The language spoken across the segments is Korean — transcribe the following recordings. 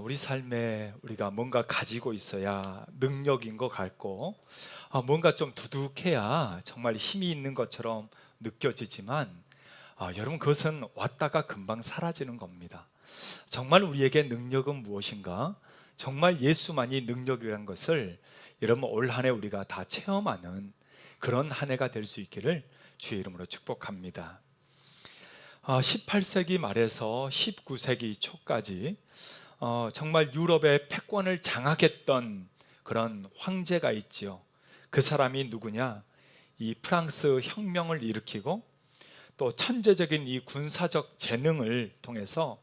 우리 삶에 우리가 뭔가 가지고 있어야 능력인 것 같고, 뭔가 좀 두둑해야 정말 힘이 있는 것처럼 느껴지지만, 여러분, 그것은 왔다가 금방 사라지는 겁니다. 정말 우리에게 능력은 무엇인가? 정말 예수만이 능력이라는 것을 여러분 올 한 해 우리가 다 체험하는 그런 한 해가 될 수 있기를 주의 이름으로 축복합니다. 18세기 말에서 19세기 초까지 정말 유럽의 패권을 장악했던 그런 황제가 있지요. 그 사람이 누구냐? 이 프랑스 혁명을 일으키고 또 천재적인 이 군사적 재능을 통해서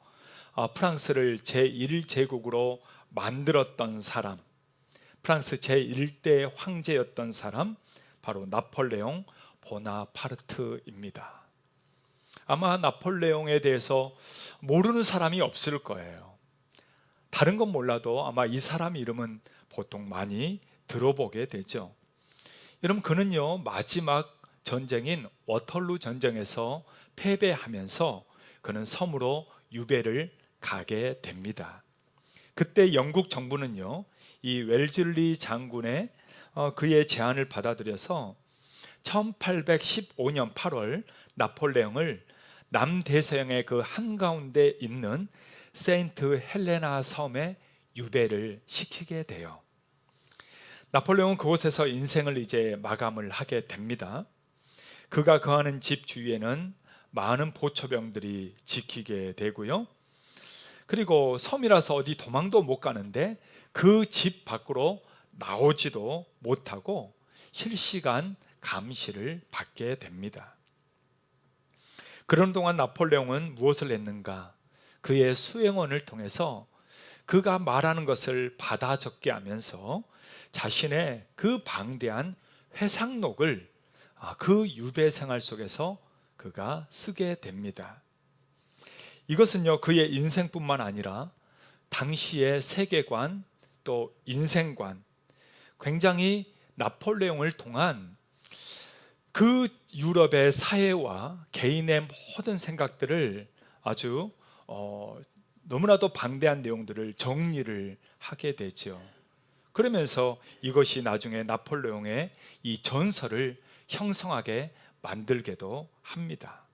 프랑스를 제1제국으로 만들었던 사람, 프랑스 제1대 황제였던 사람, 바로 나폴레옹 보나파르트입니다. 아마 나폴레옹에 대해서 모르는 사람이 없을 거예요. 다른 건 몰라도 아마 이 사람 이름은 보통 많이 들어보게 되죠. 여러분, 그는요 마지막 전쟁인 워털루 전쟁에서 패배하면서 그는 섬으로 유배를 가게 됩니다. 그때 영국 정부는요 이 웰즐리 장군의 그의 제안을 받아들여서 1815년 8월 나폴레옹을 남대서양의 그 한가운데 있는 세인트 헬레나 섬에 유배를 시키게 돼요. 나폴레옹은 그곳에서 인생을 이제 마감을 하게 됩니다. 그가 거하는 집 주위에는 많은 보초병들이 지키게 되고요. 그리고 섬이라서 어디 도망도 못 가는데 그 집 밖으로 나오지도 못하고 실시간 감시를 받게 됩니다. 그런 동안 나폴레옹은 무엇을 했는가? 그의 수행원을 통해서 그가 말하는 것을 받아 적게 하면서 자신의 그 방대한 회상록을 그 유배 생활 속에서 그가 쓰게 됩니다. 이것은요 그의 인생뿐만 아니라 당시의 세계관 또 인생관, 굉장히 나폴레옹을 통한 그 유럽의 사회와 개인의 모든 생각들을 아주 너무나도 방대한 내용들을 정리를 하게 되죠. 그러면서 이것이 나중에 나폴레옹의 이 전설을 형성하게 만들게도 합니다.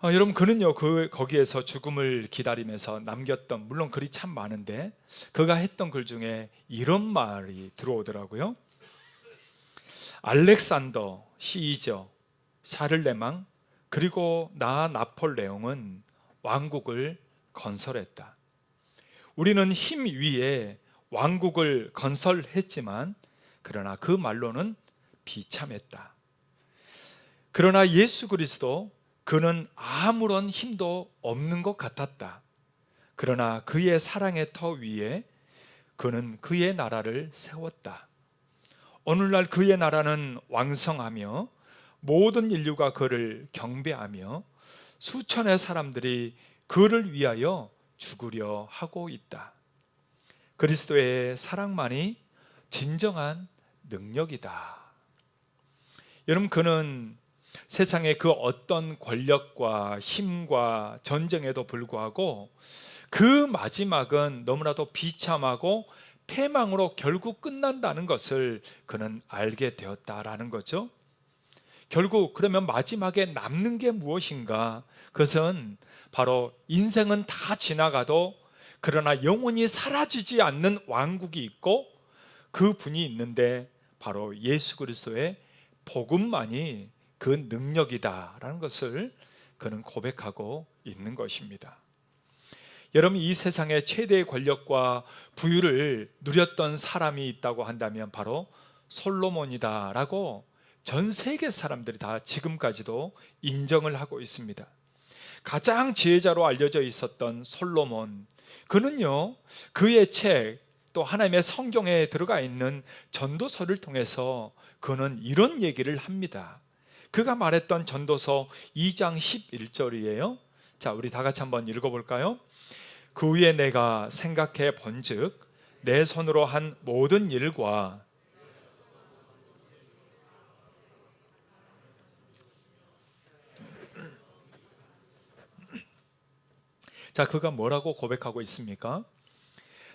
여러분, 그는요 거기에서 죽음을 기다리면서 남겼던, 물론 글이 참 많은데 그가 했던 글 중에 이런 말이 들어오더라고요. 알렉산더, 시이저, 샤를레망, 그리고 나 나폴레옹은 왕국을 건설했다. 우리는 힘 위에 왕국을 건설했지만 그러나 그 말로는 비참했다. 그러나 예수 그리스도, 그는 아무런 힘도 없는 것 같았다. 그러나 그의 사랑의 터 위에 그는 그의 나라를 세웠다. 오늘날 그의 나라는 왕성하며 모든 인류가 그를 경배하며 수천의 사람들이 그를 위하여 죽으려 하고 있다. 그리스도의 사랑만이 진정한 능력이다. 여러분, 그는 세상의 그 어떤 권력과 힘과 전쟁에도 불구하고 그 마지막은 너무나도 비참하고 패망으로 결국 끝난다는 것을 그는 알게 되었다라는 거죠. 결국 그러면 마지막에 남는 게 무엇인가? 그것은 바로 인생은 다 지나가도 그러나 영원히 사라지지 않는 왕국이 있고 그 분이 있는데 바로 예수 그리스도의 복음만이 그 능력이다라는 것을 그는 고백하고 있는 것입니다. 여러분, 이 세상의 최대의 권력과 부유를 누렸던 사람이 있다고 한다면 바로 솔로몬이다라고 전 세계 사람들이 다 지금까지도 인정을 하고 있습니다. 가장 지혜자로 알려져 있었던 솔로몬, 그는요 그의 책, 또 하나님의 성경에 들어가 있는 전도서를 통해서 그는 이런 얘기를 합니다. 그가 말했던 전도서 2장 11절이에요. 자, 우리 다 같이 한번 읽어볼까요? 그 후에 내가 생각해 본즉 내 손으로 한 모든 일과 자, 그가 뭐라고 고백하고 있습니까?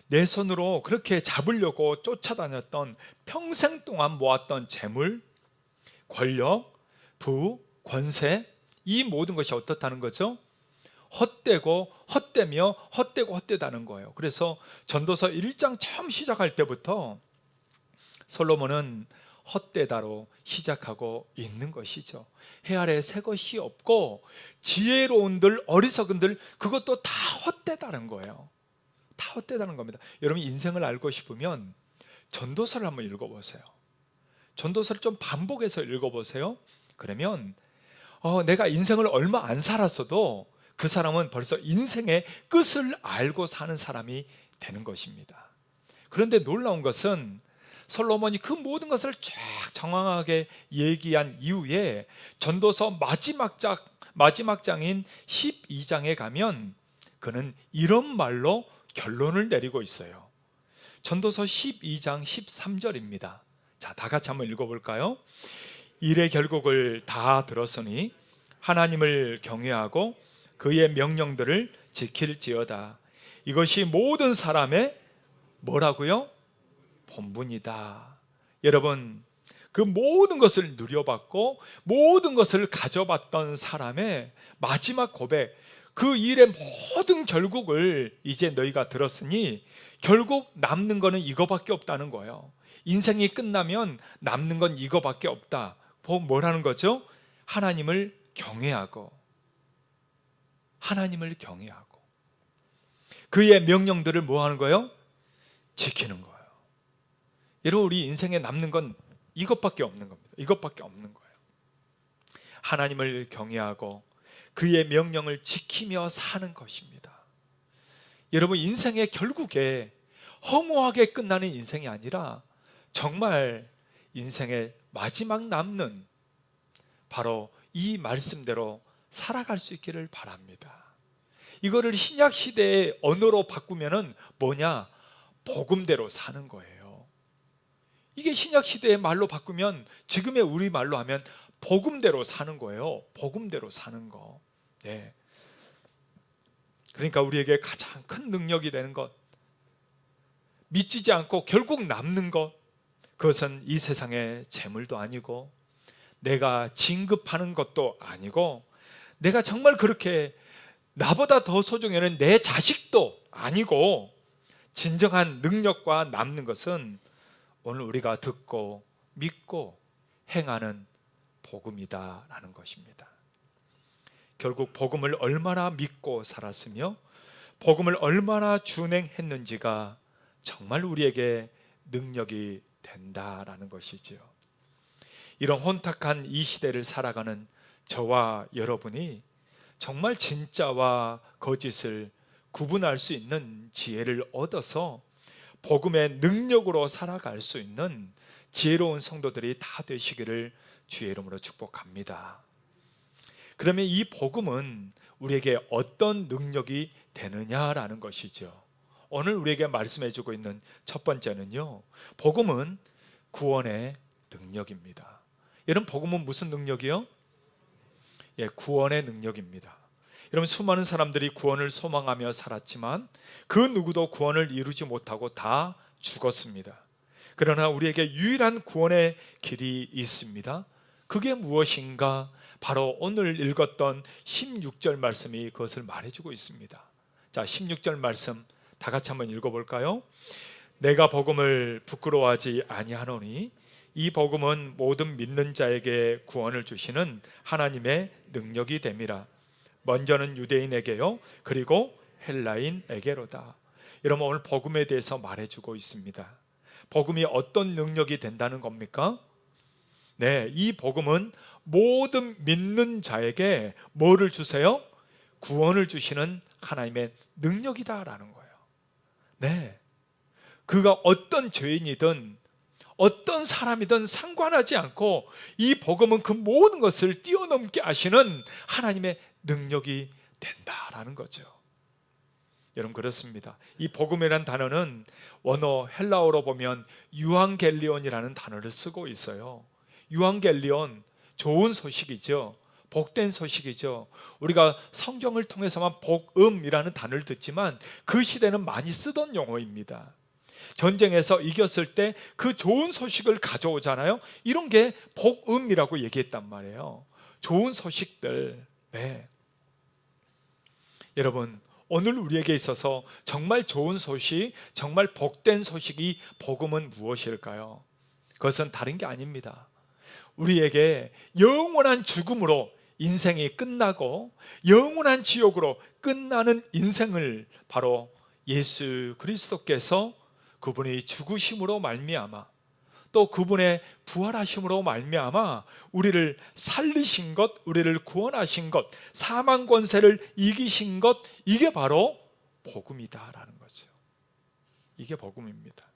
내 손으로 그렇게 잡으려고 쫓아다녔던 평생 동안 모았던 재물, 권력, 부, 권세, 이 모든 것이 어떻다는 거죠? 헛되고 헛되며 헛되고 헛되다는 거예요. 그래서 전도서 1장 처음 시작할 때부터 솔로몬은 헛되다로 시작하고 있는 것이죠. 해 아래 새 것이 없고 지혜로운들 어리석은들 그것도 다 헛되다는 거예요. 다 헛되다는 겁니다. 여러분 인생을 알고 싶으면 전도서를 한번 읽어보세요. 전도서를 좀 반복해서 읽어보세요. 그러면 내가 인생을 얼마 안 살았어도 그 사람은 벌써 인생의 끝을 알고 사는 사람이 되는 것입니다. 그런데 놀라운 것은 솔로몬이 그 모든 것을 쫙 정확하게 얘기한 이후에 전도서 마지막 장인 12장에 가면 그는 이런 말로 결론을 내리고 있어요. 전도서 12장 13절입니다. 자, 다 같이 한번 읽어볼까요? 일의 결국을 다 들었으니 하나님을 경외하고 그의 명령들을 지킬지어다. 이것이 모든 사람의 뭐라고요? 본분이다. 여러분, 그 모든 것을 누려봤고 모든 것을 가져봤던 사람의 마지막 고백, 그 일의 모든 결국을 이제 너희가 들었으니 결국 남는 거는 이거밖에 없다는 거예요. 인생이 끝나면 남는 건 이거밖에 없다. 뭐라는 거죠? 하나님을 경외하고 그의 명령들을 뭐 하는 거예요? 지키는 거예요. 여러분, 우리 인생에 남는 건 이것밖에 없는 겁니다. 이것밖에 없는 거예요. 하나님을 경외하고 그의 명령을 지키며 사는 것입니다. 여러분, 인생의 결국에 허무하게 끝나는 인생이 아니라 정말 인생의 마지막 남는 바로 이 말씀대로 살아갈 수 있기를 바랍니다. 이거를 신약 시대의 언어로 바꾸면은 뭐냐? 복음대로 사는 거예요. 이게 신약 시대의 말로 바꾸면 지금의 우리 말로 하면 복음대로 사는 거예요. 복음대로 사는 거. 네. 그러니까 우리에게 가장 큰 능력이 되는 것, 미치지 않고 결국 남는 것, 그것은 이 세상의 재물도 아니고 내가 진급하는 것도 아니고 내가 정말 그렇게 나보다 더 소중해하는 내 자식도 아니고 진정한 능력과 남는 것은 오늘 우리가 듣고 믿고 행하는 복음이다라는 것입니다. 결국 복음을 얼마나 믿고 살았으며 복음을 얼마나 준행했는지가 정말 우리에게 능력이 된다라는 것이지요. 이런 혼탁한 이 시대를 살아가는 저와 여러분이 정말 진짜와 거짓을 구분할 수 있는 지혜를 얻어서 복음의 능력으로 살아갈 수 있는 지혜로운 성도들이 다 되시기를 주의 이름으로 축복합니다. 그러면 이 복음은 우리에게 어떤 능력이 되느냐라는 것이죠. 오늘 우리에게 말씀해 주고 있는 첫 번째는요, 복음은 구원의 능력입니다. 여러분, 복음은 무슨 능력이요? 구원의 능력입니다. 여러분, 수많은 사람들이 구원을 소망하며 살았지만 그 누구도 구원을 이루지 못하고 다 죽었습니다. 그러나 우리에게 유일한 구원의 길이 있습니다. 그게 무엇인가? 바로 오늘 읽었던 16절 말씀이 그것을 말해주고 있습니다. 자, 16절 말씀 다 같이 한번 읽어볼까요? 내가 복음을 부끄러워하지 아니하노니 이 복음은 모든 믿는 자에게 구원을 주시는 하나님의 능력이 됨이라. 먼저는 유대인에게요, 그리고 헬라인에게로다. 여러분, 오늘 복음에 대해서 말해주고 있습니다. 복음이 어떤 능력이 된다는 겁니까? 네, 이 복음은 모든 믿는 자에게 뭐를 주세요? 구원을 주시는 하나님의 능력이다라는 거예요. 네, 그가 어떤 죄인이든 어떤 사람이든 상관하지 않고 이 복음은 그 모든 것을 뛰어넘게 하시는 하나님의 능력이 된다라는 거죠. 여러분, 그렇습니다. 이 복음이라는 단어는 원어 헬라어로 보면 유앙겔리온이라는 단어를 쓰고 있어요. 유앙겔리온, 좋은 소식이죠. 복된 소식이죠. 우리가 성경을 통해서만 복음이라는 단어를 듣지만 그 시대는 많이 쓰던 용어입니다. 전쟁에서 이겼을 때 그 좋은 소식을 가져오잖아요. 이런 게 복음이라고 얘기했단 말이에요. 좋은 소식들. 네. 여러분, 오늘 우리에게 있어서 정말 좋은 소식, 정말 복된 소식이 복음은 무엇일까요? 그것은 다른 게 아닙니다. 우리에게 영원한 죽음으로 인생이 끝나고 영원한 지옥으로 끝나는 인생을 바로 예수 그리스도께서 그분의 죽으심으로 말미암아 또 그분의 부활하심으로 말미암아 우리를 살리신 것, 우리를 구원하신 것, 사망 권세를 이기신 것, 이게 바로 복음이다라는 거죠. 이게 복음입니다.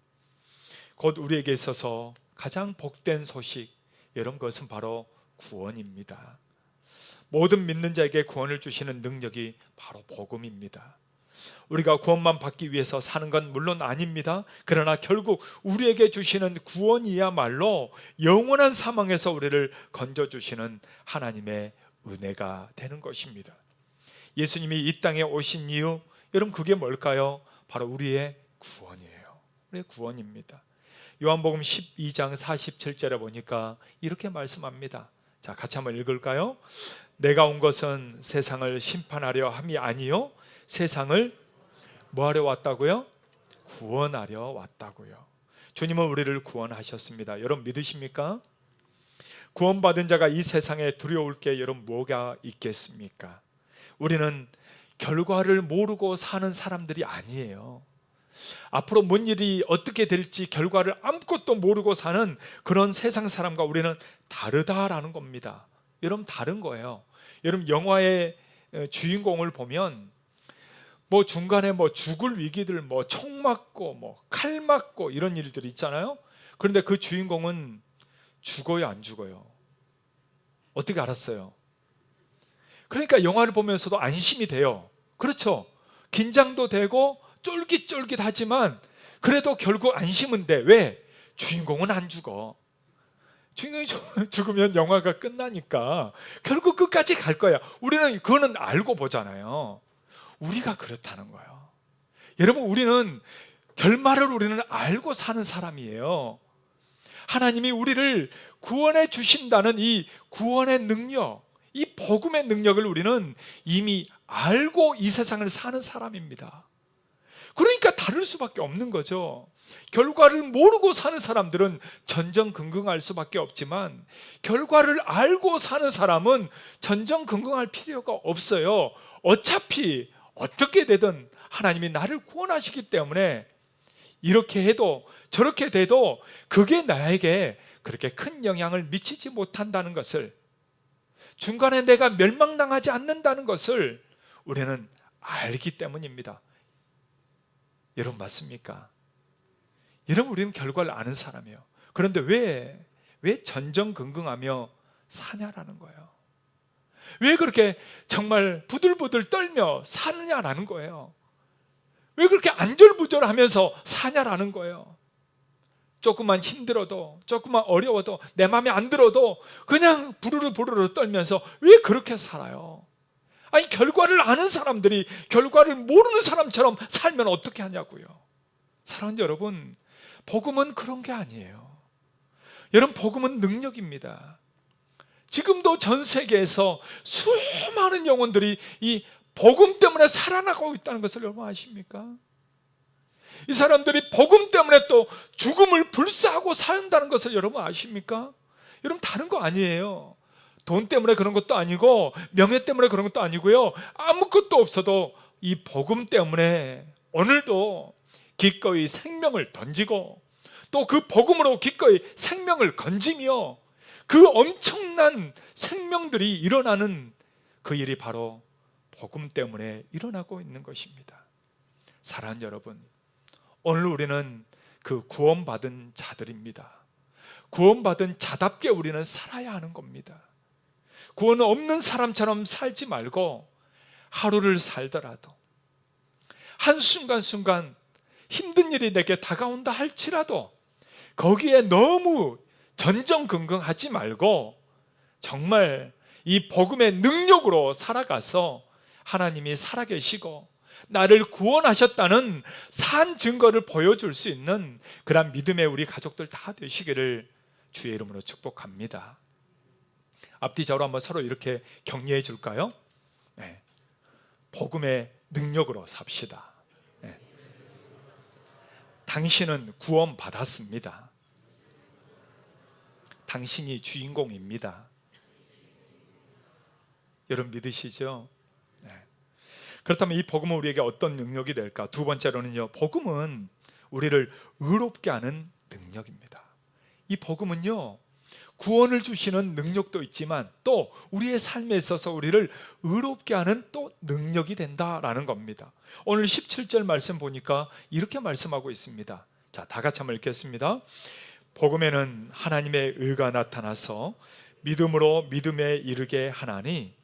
곧 우리에게 있어서 가장 복된 소식, 여러분, 그것은 바로 구원입니다. 모든 믿는 자에게 구원을 주시는 능력이 바로 복음입니다. 우리가 구원만 받기 위해서 사는 건 물론 아닙니다. 그러나 결국 우리에게 주시는 구원이야말로 영원한 사망에서 우리를 건져주시는 하나님의 은혜가 되는 것입니다. 예수님이 이 땅에 오신 이유, 여러분, 그게 뭘까요? 바로 우리의 구원이에요. 우리의 구원입니다. 요한복음 12장 47절에 보니까 이렇게 말씀합니다. 자, 같이 한번 읽을까요? 내가 온 것은 세상을 심판하려 함이 아니요 세상을 뭐 하려 왔다고요? 구원하려 왔다고요. 주님은 우리를 구원하셨습니다. 여러분 믿으십니까? 구원받은 자가 이 세상에 두려울 게 여러분 뭐가 있겠습니까? 우리는 결과를 모르고 사는 사람들이 아니에요. 앞으로 뭔 일이 어떻게 될지 결과를 아무것도 모르고 사는 그런 세상 사람과 우리는 다르다라는 겁니다. 여러분 다른 거예요. 여러분 영화의 주인공을 보면 뭐 중간에 뭐 죽을 위기들, 뭐 총 맞고 뭐 칼 맞고 이런 일들이 있잖아요. 그런데 그 주인공은 죽어요, 안 죽어요? 어떻게 알았어요? 그러니까 영화를 보면서도 안심이 돼요. 그렇죠? 긴장도 되고 쫄깃쫄깃하지만 그래도 결국 안심은 돼. 왜? 주인공은 안 죽어. 주인공이 죽으면 영화가 끝나니까 결국 끝까지 갈 거야. 우리는 그거는 알고 보잖아요. 우리가 그렇다는 거예요. 여러분, 우리는 결말을 우리는 알고 사는 사람이에요. 하나님이 우리를 구원해 주신다는 이 구원의 능력, 이 복음의 능력을 우리는 이미 알고 이 세상을 사는 사람입니다. 그러니까 다를 수밖에 없는 거죠. 결과를 모르고 사는 사람들은 전전긍긍할 수밖에 없지만 결과를 알고 사는 사람은 전전긍긍할 필요가 없어요. 어차피 어떻게 되든 하나님이 나를 구원하시기 때문에 이렇게 해도 저렇게 돼도 그게 나에게 그렇게 큰 영향을 미치지 못한다는 것을, 중간에 내가 멸망당하지 않는다는 것을 우리는 알기 때문입니다. 여러분 맞습니까? 여러분, 우리는 결과를 아는 사람이에요. 그런데 왜 전전긍긍하며 사냐라는 거예요. 왜 그렇게 정말 부들부들 떨며 사느냐라는 거예요. 왜 그렇게 안절부절하면서 사냐라는 거예요. 조금만 힘들어도, 조금만 어려워도, 내 마음에 안 들어도 그냥 부르르 떨면서 왜 그렇게 살아요? 아니, 결과를 아는 사람들이 결과를 모르는 사람처럼 살면 어떻게 하냐고요. 사랑하는 여러분, 복음은 그런 게 아니에요. 여러분, 복음은 능력입니다. 지금도 전 세계에서 수많은 영혼들이 이 복음 때문에 살아나가고 있다는 것을 여러분 아십니까? 이 사람들이 복음 때문에 또 죽음을 불사하고 산다는 것을 여러분 아십니까? 여러분 다른 거 아니에요. 돈 때문에 그런 것도 아니고 명예 때문에 그런 것도 아니고요. 아무것도 없어도 이 복음 때문에 오늘도 기꺼이 생명을 던지고 또 그 복음으로 기꺼이 생명을 건지며 그 엄청난 생명들이 일어나는 그 일이 바로 복음 때문에 일어나고 있는 것입니다. 사랑하는 여러분, 오늘 우리는 그 구원받은 자들입니다. 구원받은 자답게 우리는 살아야 하는 겁니다. 구원 없는 사람처럼 살지 말고 하루를 살더라도 한순간순간 힘든 일이 내게 다가온다 할지라도 거기에 너무 전전긍긍하지 말고 정말 이 복음의 능력으로 살아가서 하나님이 살아계시고 나를 구원하셨다는 산 증거를 보여줄 수 있는 그런 믿음의 우리 가족들 다 되시기를 주의 이름으로 축복합니다. 앞뒤적으로 한번 서로 이렇게 격려해 줄까요? 네. 복음의 능력으로 삽시다. 네. 당신은 구원 받았습니다. 당신이 주인공입니다. 여러분 믿으시죠? 네. 그렇다면 이 복음은 우리에게 어떤 능력이 될까? 두 번째로는요, 복음은 우리를 의롭게 하는 능력입니다. 이 복음은요, 구원을 주시는 능력도 있지만 또 우리의 삶에 있어서 우리를 의롭게 하는 또 능력이 된다라는 겁니다. 오늘 17절 말씀 보니까 이렇게 말씀하고 있습니다. 자, 다 같이 한번 읽겠습니다. 복음에는 하나님의 의가 나타나서 믿음으로 믿음에 이르게 하나니,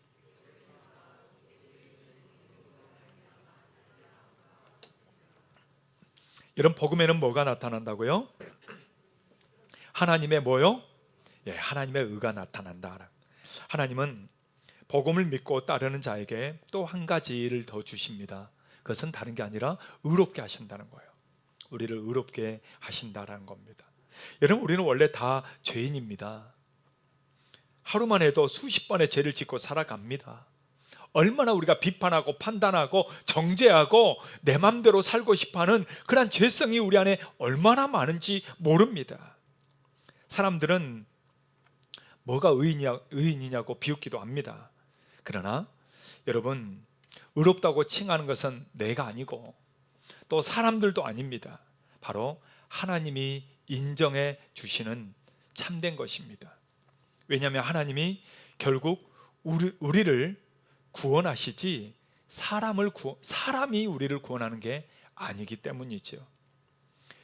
이런 복음에는 뭐가 나타난다고요? 하나님의 뭐요? 예, 하나님의 의가 나타난다. 하나님은 복음을 믿고 따르는 자에게 또 한 가지를 더 주십니다. 그것은 다른 게 아니라 의롭게 하신다는 거예요. 우리를 의롭게 하신다라는 겁니다. 여러분, 우리는 원래 다 죄인입니다. 하루만 해도 수십 번의 죄를 짓고 살아갑니다. 얼마나 우리가 비판하고 판단하고 정죄하고 내 맘대로 살고 싶어하는 그런 죄성이 우리 안에 얼마나 많은지 모릅니다. 사람들은 뭐가 의인이냐고 비웃기도 합니다. 그러나 여러분, 의롭다고 칭하는 것은 내가 아니고 또 사람들도 아닙니다. 바로 하나님이 인정해 주시는 참된 것입니다. 왜냐하면 하나님이 결국 우리를 구원하시지 사람이 우리를 구원하는 게 아니기 때문이죠.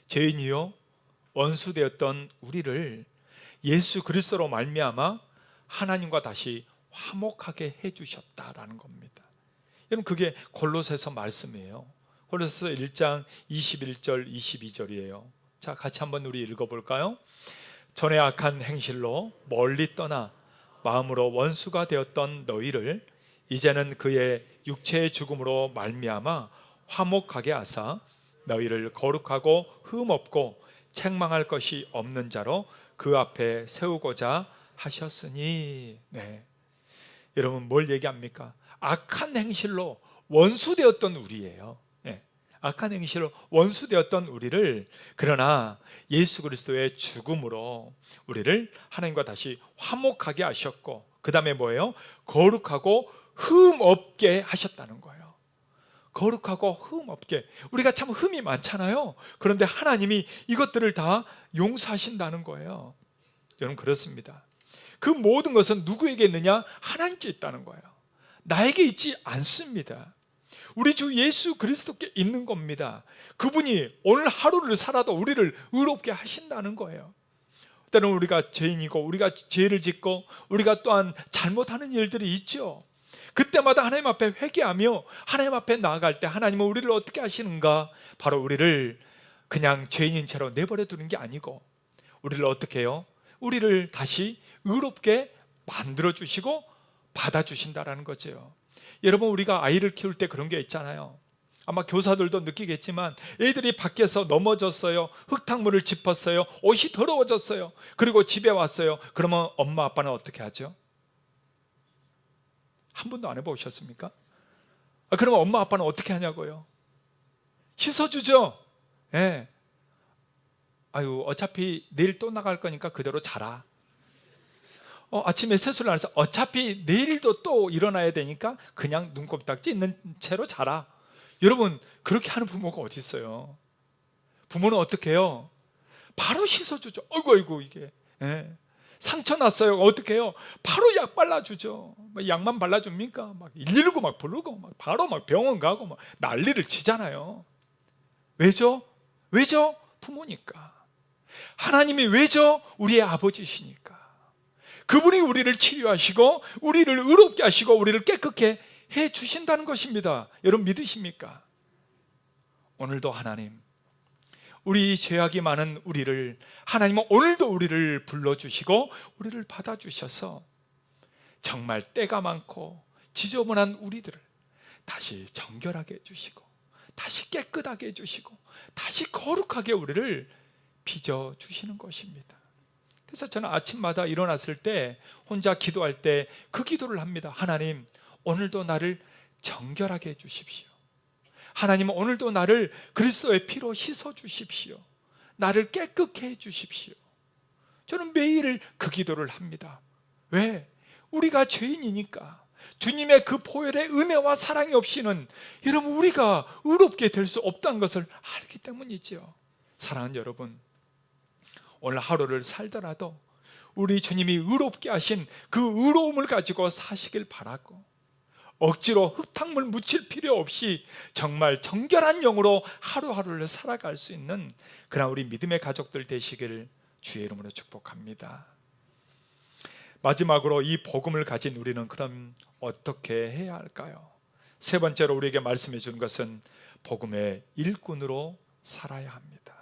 죄인이요 원수 되었던 우리를 예수 그리스도로 말미암아 하나님과 다시 화목하게 해주셨다라는 겁니다. 여러분, 그게 골로새서 말씀이에요. 골로새서 1장 21절 22절이에요. 자, 같이 한번 우리 읽어볼까요? 전에 악한 행실로 멀리 떠나 마음으로 원수가 되었던 너희를 이제는 그의 육체의 죽음으로 말미암아 화목하게 하사 너희를 거룩하고 흠없고 책망할 것이 없는 자로 그 앞에 세우고자 하셨으니. 네. 여러분, 뭘 얘기합니까? 악한 행실로 원수되었던 우리예요. 네. 악한 행실로 원수되었던 우리를, 그러나 예수 그리스도의 죽음으로 우리를 하나님과 다시 화목하게 하셨고, 그 다음에 뭐예요? 거룩하고 흠없게 하셨다는 거예요. 거룩하고 흠없게. 우리가 참 흠이 많잖아요. 그런데 하나님이 이것들을 다 용서하신다는 거예요. 여러분, 그렇습니다. 그 모든 것은 누구에게 있느냐? 하나님께 있다는 거예요. 나에게 있지 않습니다. 우리 주 예수 그리스도께 있는 겁니다. 그분이 오늘 하루를 살아도 우리를 의롭게 하신다는 거예요. 때는 우리가 죄인이고 우리가 죄를 짓고 우리가 또한 잘못하는 일들이 있죠. 그때마다 하나님 앞에 회개하며 하나님 앞에 나아갈 때 하나님은 우리를 어떻게 하시는가? 바로 우리를 그냥 죄인인 채로 내버려 두는 게 아니고 우리를 어떻게 해요? 우리를 다시 의롭게 만들어 주시고 받아 주신다라는 거죠. 여러분, 우리가 아이를 키울 때 그런 게 있잖아요. 아마 교사들도 느끼겠지만 애들이 밖에서 넘어졌어요. 흙탕물을 짚었어요. 옷이 더러워졌어요. 그리고 집에 왔어요. 그러면 엄마 아빠는 어떻게 하죠? 한 번도 안 해보셨습니까? 그러면 엄마 아빠는 어떻게 하냐고요? 씻어주죠. 예. 아유, 어차피 내일 또 나갈 거니까 그대로 자라. 아침에 세수를 안 해서 어차피 내일도 또 일어나야 되니까 그냥 눈곱딱지 있는 채로 자라. 여러분, 그렇게 하는 부모가 어디 있어요? 부모는 어떻게 해요? 바로 씻어주죠. 어이구 이게. 예. 상처 났어요. 어떻게 해요? 바로 약 발라주죠. 약만 발라줍니까? 막 119 막 부르고 막 바로 막 병원 가고 막 난리를 치잖아요. 왜죠? 부모니까. 하나님이 왜죠? 우리의 아버지시니까. 그분이 우리를 치료하시고 우리를 의롭게 하시고 우리를 깨끗게 해 주신다는 것입니다. 여러분, 믿으십니까? 오늘도 하나님, 우리 죄악이 많은 우리를 하나님은 오늘도 우리를 불러주시고 우리를 받아주셔서 정말 때가 많고 지저분한 우리들을 다시 정결하게 해주시고, 다시 깨끗하게 해주시고, 다시 거룩하게 우리를 빚어주시는 것입니다. 그래서 저는 아침마다 일어났을 때 혼자 기도할 때 그 기도를 합니다. 하나님, 오늘도 나를 정결하게 해주십시오. 하나님, 오늘도 나를 그리스도의 피로 씻어주십시오. 나를 깨끗게 해주십시오. 저는 매일 그 기도를 합니다. 왜? 우리가 죄인이니까. 주님의 그 보혈의 은혜와 사랑이 없이는 여러분 우리가 의롭게 될 수 없다는 것을 알기 때문이죠. 사랑하는 여러분, 오늘 하루를 살더라도 우리 주님이 의롭게 하신 그 의로움을 가지고 사시길 바라고, 억지로 흙탕물 묻힐 필요 없이 정말 정결한 영으로 하루하루를 살아갈 수 있는 그런 우리 믿음의 가족들 되시기를 주의 이름으로 축복합니다. 마지막으로 이 복음을 가진 우리는 그럼 어떻게 해야 할까요? 세 번째로 우리에게 말씀해 주는 것은 복음의 일꾼으로 살아야 합니다.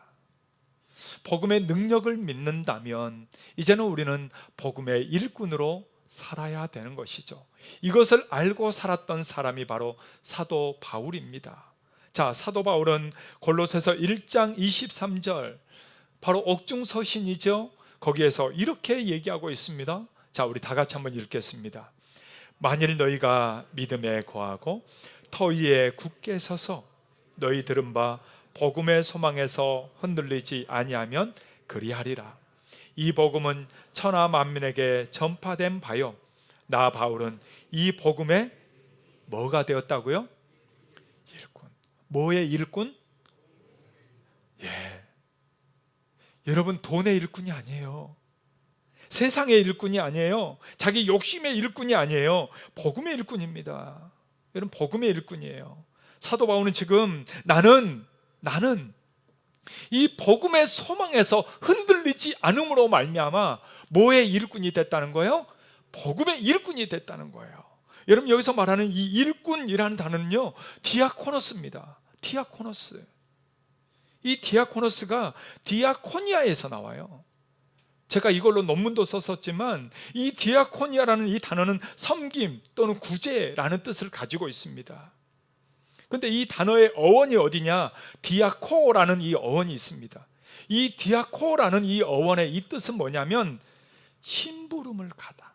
복음의 능력을 믿는다면 이제는 우리는 복음의 일꾼으로 살아야 되는 것이죠. 이것을 알고 살았던 사람이 바로 사도 바울입니다. 자, 사도 바울은 골로새서 1장 23절, 바로 옥중서신이죠. 거기에서 이렇게 얘기하고 있습니다. 자, 우리 다 같이 한번 읽겠습니다. 만일 너희가 믿음에 거하고 터 위에 굳게 서서 너희 들은 바 복음의 소망에서 흔들리지 아니하면 그리하리라. 이 복음은 천하 만민에게 전파된 바요, 나 바울은 이 복음의 뭐가 되었다고요? 일꾼. 뭐의 일꾼? 여러분, 돈의 일꾼이 아니에요. 세상의 일꾼이 아니에요. 자기 욕심의 일꾼이 아니에요. 복음의 일꾼입니다. 여러분, 복음의 일꾼이에요. 사도 바울은 지금 나는 이 복음의 소망에서 흔들리지 않음으로 말미암아 뭐의 일꾼이 됐다는 거예요? 복음의 일꾼이 됐다는 거예요. 여러분, 여기서 말하는 이 일꾼이라는 단어는요, 디아코노스입니다. 디아코노스. 이 디아코노스가 디아코니아에서 나와요. 제가 이걸로 논문도 썼었지만 이 디아코니아라는 이 단어는 섬김 또는 구제라는 뜻을 가지고 있습니다. 그런데 이 단어의 어원이 어디냐? 디아코라는 이 어원이 있습니다. 이 디아코라는 이 어원의 이 뜻은 뭐냐면 심부름을 가다,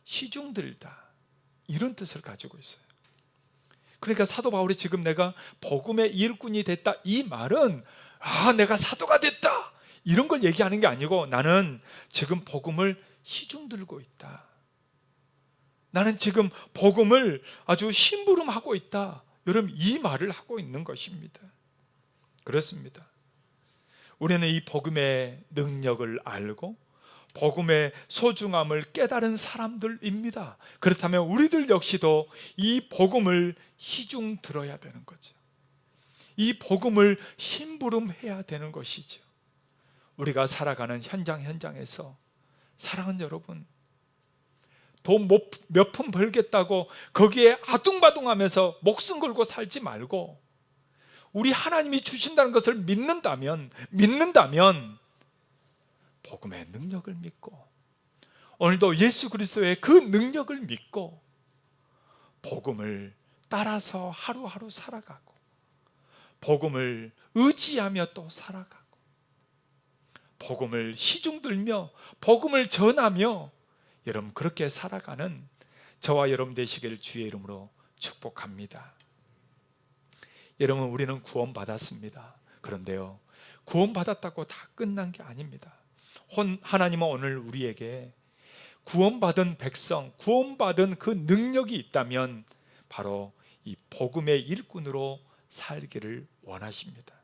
시중들다, 이런 뜻을 가지고 있어요. 그러니까 사도 바울이 지금 내가 복음의 일꾼이 됐다, 이 말은 내가 사도가 됐다 이런 걸 얘기하는 게 아니고, 나는 지금 복음을 시중들고 있다, 나는 지금 복음을 아주 심부름하고 있다, 여러분 이 말을 하고 있는 것입니다. 그렇습니다. 우리는 이 복음의 능력을 알고 복음의 소중함을 깨달은 사람들입니다. 그렇다면 우리들 역시도 이 복음을 시중 들어야 되는 거죠. 이 복음을 심부름해야 되는 것이죠. 우리가 살아가는 현장에서 사랑하는 여러분, 돈 몇 푼 벌겠다고 거기에 아둥바둥하면서 목숨 걸고 살지 말고, 우리 하나님이 주신다는 것을 믿는다면 복음의 능력을 믿고, 오늘도 예수 그리스도의 그 능력을 믿고 복음을 따라서 하루하루 살아가고, 복음을 의지하며 또 살아가고, 복음을 시중들며 복음을 전하며 여러분 그렇게 살아가는 저와 여러분 되시기를 주의 이름으로 축복합니다. 여러분, 우리는 구원받았습니다. 그런데요, 구원받았다고 다 끝난 게 아닙니다. 하나님은 오늘 우리에게 구원받은 백성, 구원받은 그 능력이 있다면 바로 이 복음의 일꾼으로 살기를 원하십니다.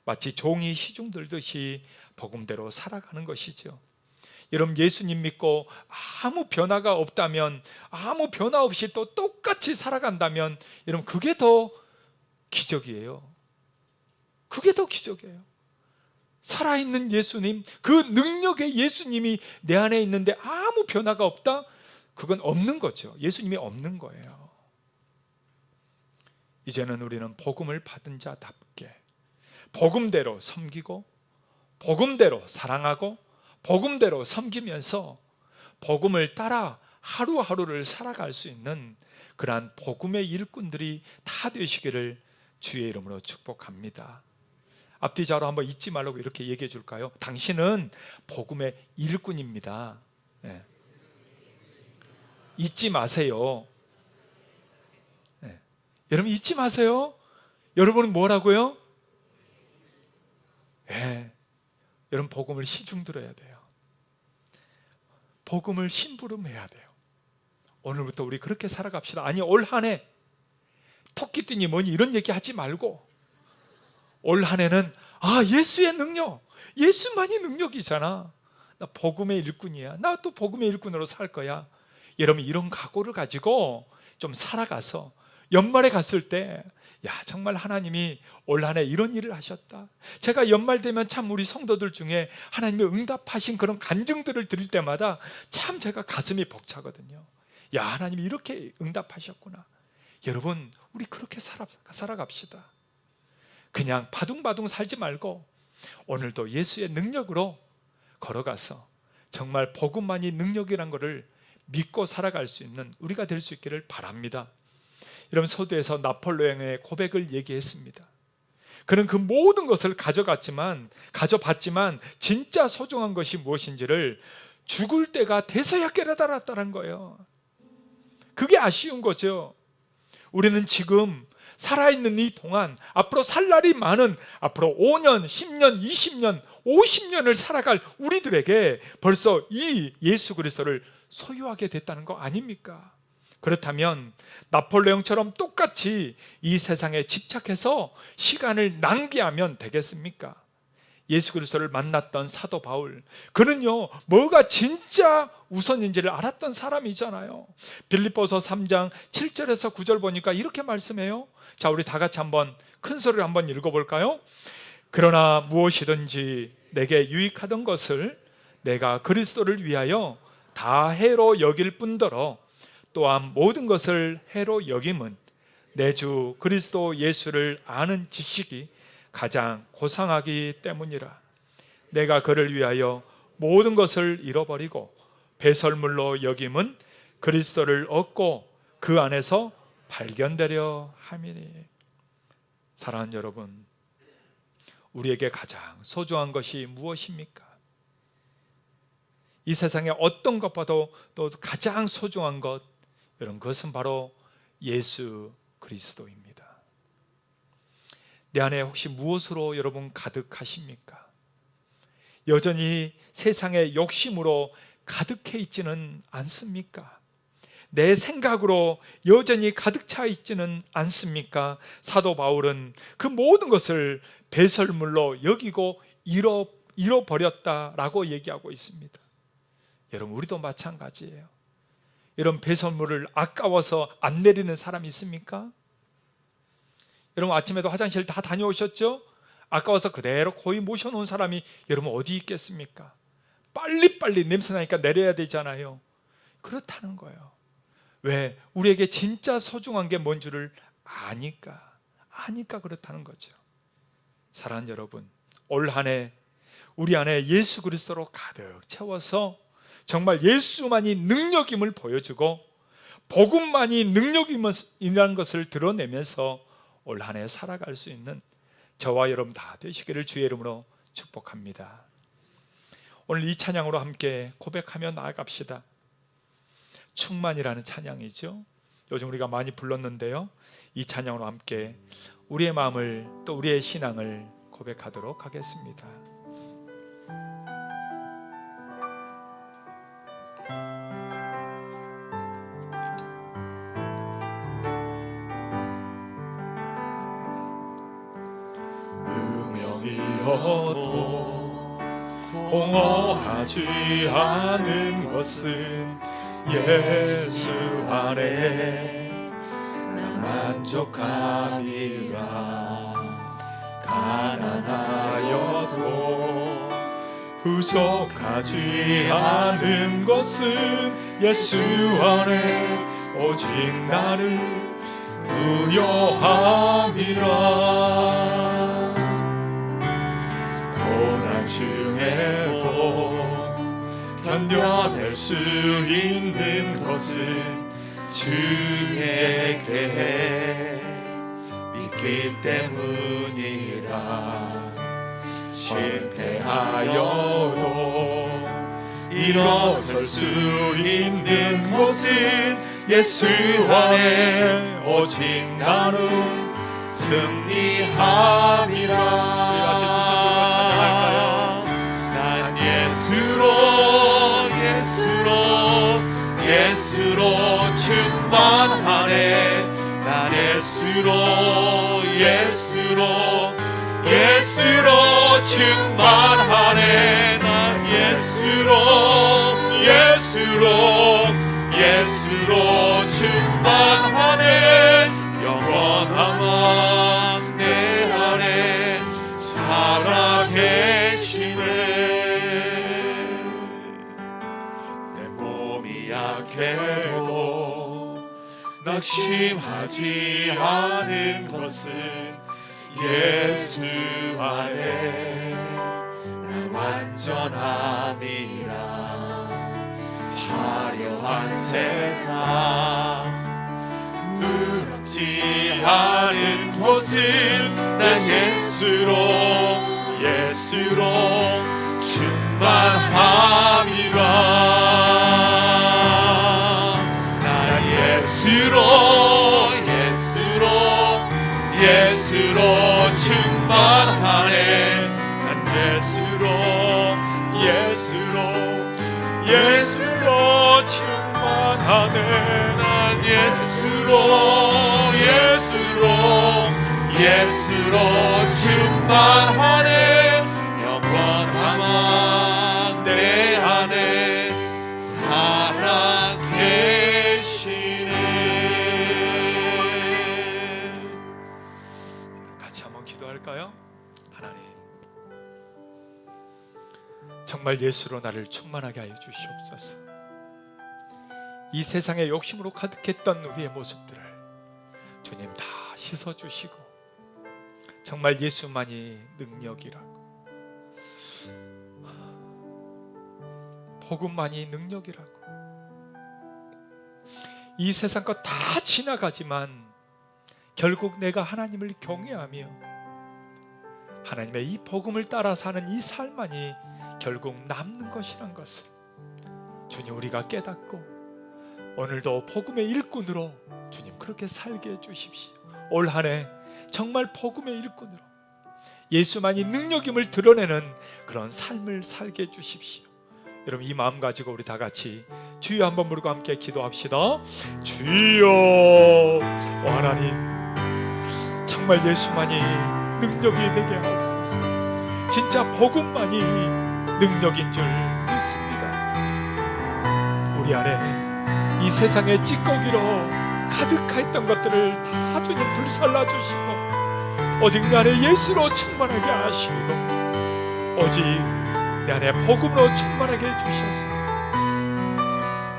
마치 종이 시중들듯이 복음대로 살아가는 것이죠. 여러분, 예수님 믿고 아무 변화가 없다면, 아무 변화 없이 또 똑같이 살아간다면 여러분 그게 더 기적이에요. 그게 더 기적이에요. 살아있는 예수님, 그 능력의 예수님이 내 안에 있는데 아무 변화가 없다? 그건 없는 거죠. 예수님이 없는 거예요. 이제는 우리는 복음을 받은 자답게 복음대로 섬기고, 복음대로 사랑하고, 복음대로 섬기면서 복음을 따라 하루하루를 살아갈 수 있는 그러한 복음의 일꾼들이 다 되시기를 주의 이름으로 축복합니다. 앞뒤 좌로 한번 잊지 말라고 이렇게 얘기해 줄까요? 당신은 복음의 일꾼입니다. 네. 잊지 마세요. 네. 여러분 잊지 마세요. 여러분은 뭐라고요? 네. 여러분 복음을 시중 들어야 돼요. 복음을 심부름해야 돼요. 오늘부터 우리 그렇게 살아갑시다. 아니 올 한 해 토끼 뛰니 뭐니 이런 얘기 하지 말고 올 한 해는 예수의 능력, 예수만이 능력이잖아. 나 복음의 일꾼이야. 나 또 복음의 일꾼으로 살 거야. 여러분 이런 각오를 가지고 좀 살아가서 연말에 갔을 때 정말 하나님이 올 한 해 이런 일을 하셨다. 제가 연말 되면 참 우리 성도들 중에 하나님의 응답하신 그런 간증들을 드릴 때마다 참 제가 가슴이 벅차거든요. 하나님이 이렇게 응답하셨구나. 여러분 우리 그렇게 살아갑시다. 그냥 바둥바둥 살지 말고 오늘도 예수의 능력으로 걸어가서 정말 복음만이 능력이란 것을 믿고 살아갈 수 있는 우리가 될 수 있기를 바랍니다. 여러분 서두에서 나폴레옹의 고백을 얘기했습니다. 그는 그 모든 것을 가져봤지만 진짜 소중한 것이 무엇인지를 죽을 때가 돼서야 깨달았다는 거예요. 그게 아쉬운 거죠. 우리는 지금 살아있는 이 동안 앞으로 살 날이 많은 앞으로 5년, 10년, 20년, 50년을 살아갈 우리들에게 벌써 이 예수 그리스도를 소유하게 됐다는 거 아닙니까? 그렇다면 나폴레옹처럼 똑같이 이 세상에 집착해서 시간을 낭비하면 되겠습니까? 예수 그리스도를 만났던 사도 바울, 그는요 뭐가 진짜 우선인지를 알았던 사람이잖아요. 빌립보서 3장 7절에서 9절 보니까 이렇게 말씀해요. 자, 우리 다 같이 한번 큰 소리로 한번 읽어볼까요? 그러나 무엇이든지 내게 유익하던 것을 내가 그리스도를 위하여 다 해로 여길 뿐더러 또한 모든 것을 해로 여김은 내 주 그리스도 예수를 아는 지식이 가장 고상하기 때문이라. 내가 그를 위하여 모든 것을 잃어버리고 배설물로 여김은 그리스도를 얻고 그 안에서 발견되려 함이니. 사랑하는 여러분, 우리에게 가장 소중한 것이 무엇입니까? 이 세상에 어떤 것보다도 또 가장 소중한 것, 여러분 그것은 바로 예수 그리스도입니다. 내 안에 혹시 무엇으로 여러분 가득하십니까? 여전히 세상의 욕심으로 가득해 있지는 않습니까? 내 생각으로 여전히 가득 차 있지는 않습니까? 사도 바울은 그 모든 것을 배설물로 여기고 잃어버렸다라고 얘기하고 있습니다. 여러분 우리도 마찬가지예요. 이런 배설물을 아까워서 안 내리는 사람이 있습니까? 여러분 아침에도 화장실 다 다녀오셨죠? 아까워서 그대로 고이 모셔놓은 사람이 여러분 어디 있겠습니까? 빨리빨리 냄새나니까 내려야 되잖아요. 그렇다는 거예요. 왜? 우리에게 진짜 소중한 게 뭔 줄을 아니까 그렇다는 거죠. 사랑하는 여러분, 올 한 해 우리 안에 예수 그리스도로 가득 채워서 정말 예수만이 능력임을 보여주고 복음만이 능력임이라는 것을 드러내면서 올 한 해 살아갈 수 있는 저와 여러분 다 되시기를 주의 이름으로 축복합니다. 오늘 이 찬양으로 함께 고백하며 나아갑시다. 충만이라는 찬양이죠. 요즘 우리가 많이 불렀는데요, 이 찬양으로 함께 우리의 마음을 또 우리의 신앙을 고백하도록 하겠습니다. 음영이어도 공허하지 않은 것은 예수 안에 난 만족함이라. 가난하여도 부족하지 않은 것은 예수 안에 오직 나를 부여함이라. 고난 중에도 견뎌낼 수 것은 주에게 믿기 때문이라. 실패하여도 일어설 수 있는 것은 예수 안에 오직 나는 승리함이라. 같이 두 손으로 찬양할까요? 난 예수로 충만하네. 난 예수로 충만하네. 난 예수로 충만하네. 영원한 내 안에 살아계시네. 내 몸이 약해도 낙심하지 않은 것은 예수 안에 나 완전함이라. 화려한 세상 부럽지 않은 곳은 난 예수로 충만함이라. 난 예수로 충만하네. 난 예수로 충만하네. 난 예수로 충만하네. 영원한 내 안에 살아계시네. 같이 한번 기도할까요? 하나님, 정말 예수로 나를 충만하게 하여 주시옵소서. 이 세상에 욕심으로 가득했던 우리의 모습들을 주님 다 씻어주시고 정말 예수만이 능력이라고, 복음만이 능력이라고, 이 세상 것 다 지나가지만 결국 내가 하나님을 경외하며 하나님의 이 복음을 따라 사는 이 삶만이 결국 남는 것이란 것을 주님 우리가 깨닫고 오늘도 복음의 일꾼으로 주님 그렇게 살게 해주십시오. 올 한 해 정말 복음의 일꾼으로 예수만이 능력임을 드러내는 그런 삶을 살게 해주십시오. 여러분, 이 마음 가지고 우리 다 같이 주여 한번 부르고 함께 기도합시다. 주여, 오 하나님, 정말 예수만이 능력이 되게 하옵소서. 진짜 복음만이 능력인 줄 믿습니다. 우리 안에 이 세상의 찌꺼기로 가득했던 것들을 다 주님 불살라 주시고 오직 내 안에 예수로 충만하게 하시고 오직 내 안에 복음으로 충만하게 해주셔서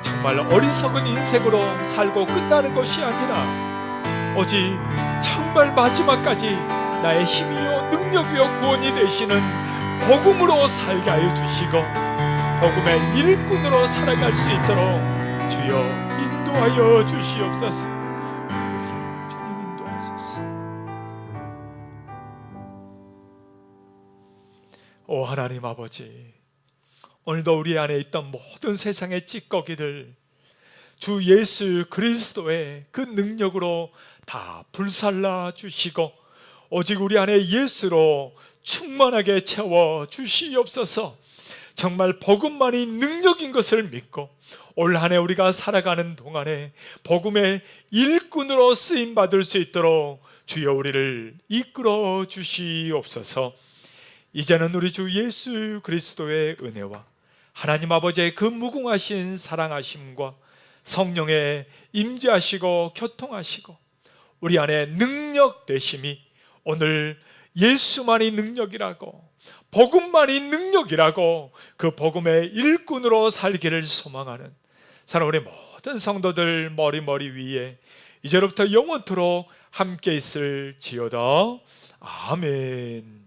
정말 어리석은 인생으로 살고 끝나는 것이 아니라 오직 정말 마지막까지 나의 힘이요 능력이요 구원이 되시는 복음으로 살게 하여 주시고 복음의 일꾼으로 살아갈 수 있도록 주여 인도하여 주시옵소서. 주님 인도하소서. 오 하나님 아버지, 오늘도 우리 안에 있던 모든 세상의 찌꺼기들 주 예수 그리스도의 그 능력으로 다 불살라 주시고 오직 우리 안에 예수로 충만하게 채워 주시옵소서. 정말 복음만이 능력인 것을 믿고 올 한 해 우리가 살아가는 동안에 복음의 일꾼으로 쓰임받을 수 있도록 주여 우리를 이끌어 주시옵소서. 이제는 우리 주 예수 그리스도의 은혜와 하나님 아버지의 그 무궁하신 사랑하심과 성령의 임재하시고 교통하시고 우리 안에 능력 되심이 오늘 예수만이 능력이라고 복음만이 능력이라고 그 복음의 일꾼으로 살기를 소망하는 사랑하는 우리 모든 성도들 머리 위에 이제로부터 영원토록 함께 있을지어다. 아멘.